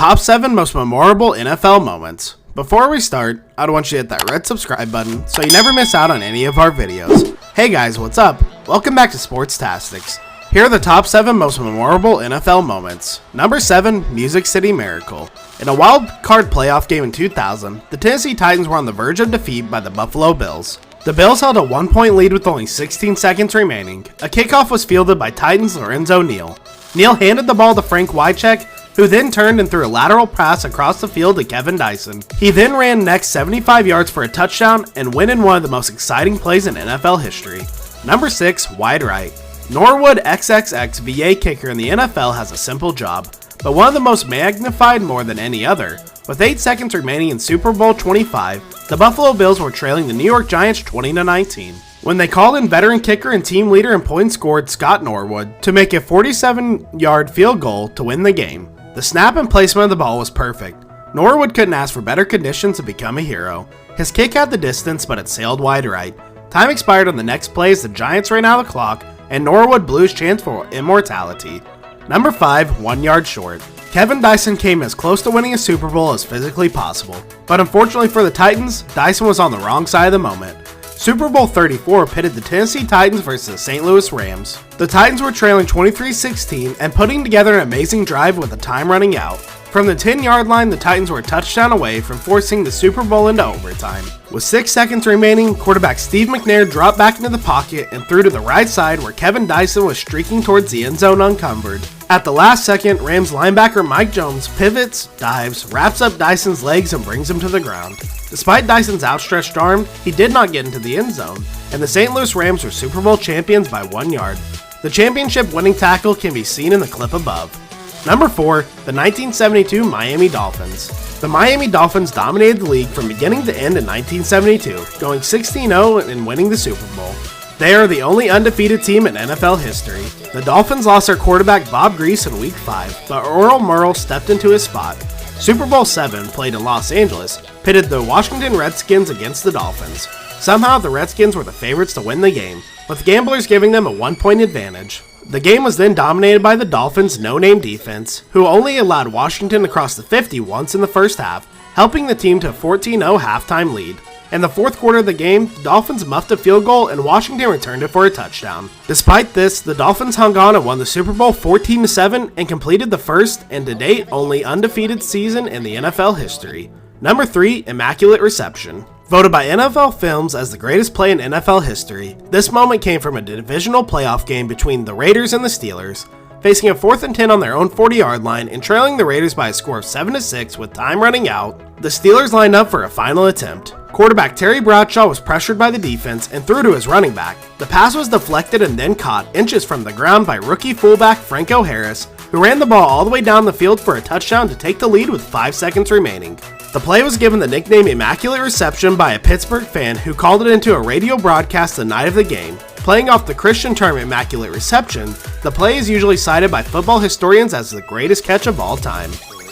Top 7 most memorable NFL moments. Before we start, I'd want you to hit that red subscribe button so you never miss out on any of our videos. Hey guys, what's up? Welcome back to SporTastic. Here are the top 7 most memorable NFL moments. Number 7, Music City Miracle. In a wild card playoff game in 2000, the Tennessee Titans were on the verge of defeat by the Buffalo Bills. The Bills held a 1-point lead with only 16 seconds remaining. A kickoff was fielded by Titans Lorenzo Neal. Neal handed the ball to Frank Wycheck, who then turned and threw a lateral pass across the field to Kevin Dyson. He then ran next 75 yards for a touchdown and went in one of the most exciting plays in NFL history. Number 6, Wide Right. Norwood XXX VA kicker in the NFL has a simple job, but one of the most magnified more than any other. With 8 seconds remaining in Super Bowl 25, the Buffalo Bills were trailing the New York Giants 20-19. When they called in veteran kicker and team leader in points scored Scott Norwood to make a 47-yard field goal to win the game. The snap and placement of the ball was perfect. Norwood couldn't ask for better conditions to become a hero. His kick had the distance, but it sailed wide right. Time expired on the next play as the Giants ran out of the clock, and Norwood blew his chance for immortality. Number 5, 1 yard short. Kevin Dyson came as close to winning a Super Bowl as physically possible, but unfortunately for the Titans, Dyson was on the wrong side of the moment. Super Bowl 34 pitted the Tennessee Titans versus the St. Louis Rams. The Titans were trailing 23-16 and putting together an amazing drive with the time running out. From the 10-yard line, the Titans were a touchdown away from forcing the Super Bowl into overtime. With 6 seconds remaining, quarterback Steve McNair dropped back into the pocket and threw to the right side where Kevin Dyson was streaking towards the end zone unencumbered. At the last second, Rams linebacker Mike Jones pivots, dives, wraps up Dyson's legs and brings him to the ground. Despite Dyson's outstretched arm, he did not get into the end zone, and the St. Louis Rams were Super Bowl champions by 1 yard. The championship winning tackle can be seen in the clip above. Number 4, the 1972 Miami Dolphins. The Miami Dolphins dominated the league from beginning to end in 1972, going 16-0 and winning the Super Bowl. They are the only undefeated team in NFL history. The Dolphins lost their quarterback Bob Grease in Week 5, but Earl Morrall stepped into his spot. Super Bowl 7, played in Los Angeles, pitted the Washington Redskins against the Dolphins. Somehow, the Redskins were the favorites to win the game, with gamblers giving them a 1-point advantage. The game was then dominated by the Dolphins' no-name defense, who only allowed Washington to cross the 50 once in the first half, helping the team to a 14-0 halftime lead. In the fourth quarter of the game, the Dolphins muffed a field goal and Washington returned it for a touchdown. Despite this, the Dolphins hung on and won the Super Bowl 14-7 and completed the first, and to date, only undefeated season in the NFL history. Number 3, Immaculate Reception. Voted by NFL Films as the greatest play in NFL history, this moment came from a divisional playoff game between the Raiders and the Steelers, facing a 4th and 10 on their own 40-yard line and trailing the Raiders by a score of 7-6 with time running out. The Steelers lined up for a final attempt. Quarterback Terry Bradshaw was pressured by the defense and threw to his running back. The pass was deflected and then caught inches from the ground by rookie fullback Franco Harris, who ran the ball all the way down the field for a touchdown to take the lead with 5 seconds remaining. The play was given the nickname Immaculate Reception by a Pittsburgh fan who called it into a radio broadcast the night of the game. Playing off the Christian term Immaculate Reception, the play is usually cited by football historians as the greatest catch of all time.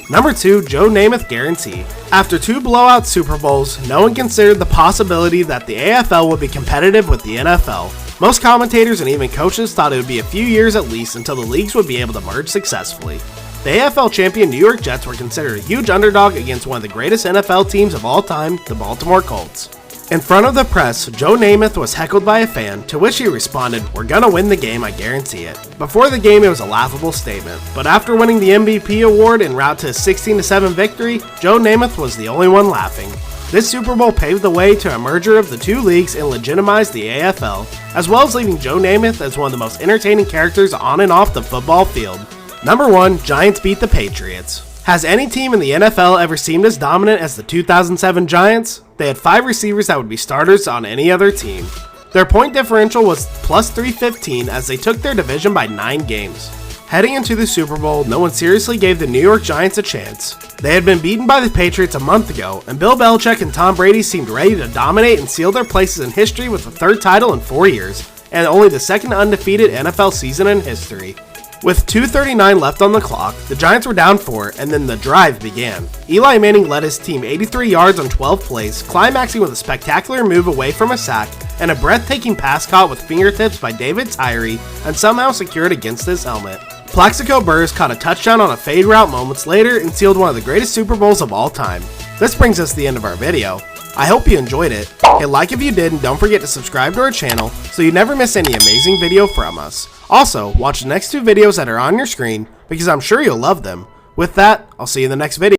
Number 2, Joe Namath Guarantee. After 2 blowout Super Bowls, no one considered the possibility that the AFL would be competitive with the NFL. Most commentators and even coaches thought it would be a few years at least until the leagues would be able to merge successfully. The AFL champion New York Jets were considered a huge underdog against one of the greatest NFL teams of all time, the Baltimore Colts. In front of the press, Joe Namath was heckled by a fan, to which he responded, "We're gonna win the game, I guarantee it." Before the game, it was a laughable statement, but after winning the MVP award en route to a 16-7 victory, Joe Namath was the only one laughing. This Super Bowl paved the way to a merger of the two leagues and legitimized the AFL, as well as leaving Joe Namath as one of the most entertaining characters on and off the football field. Number 1, Giants beat the Patriots. Has any team in the NFL ever seemed as dominant as the 2007 Giants? They had 5 receivers that would be starters on any other team. Their point differential was plus 315 as they took their division by 9 games. Heading into the Super Bowl, no one seriously gave the New York Giants a chance. They had been beaten by the Patriots a month ago, and Bill Belichick and Tom Brady seemed ready to dominate and seal their places in history with the 3rd title in 4 years, and only the 2nd undefeated NFL season in history. With 2:39 left on the clock, the Giants were down 4, and then the drive began. Eli Manning led his team 83 yards on 12 plays, climaxing with a spectacular move away from a sack and a breathtaking pass caught with fingertips by David Tyree and somehow secured against his helmet. Plaxico Burress caught a touchdown on a fade route moments later and sealed one of the greatest Super Bowls of all time. This brings us to the end of our video. I hope you enjoyed it. Hit like if you did, and don't forget to subscribe to our channel so you never miss any amazing video from us. Also, watch the next two videos that are on your screen because I'm sure you'll love them. With that, I'll see you in the next video.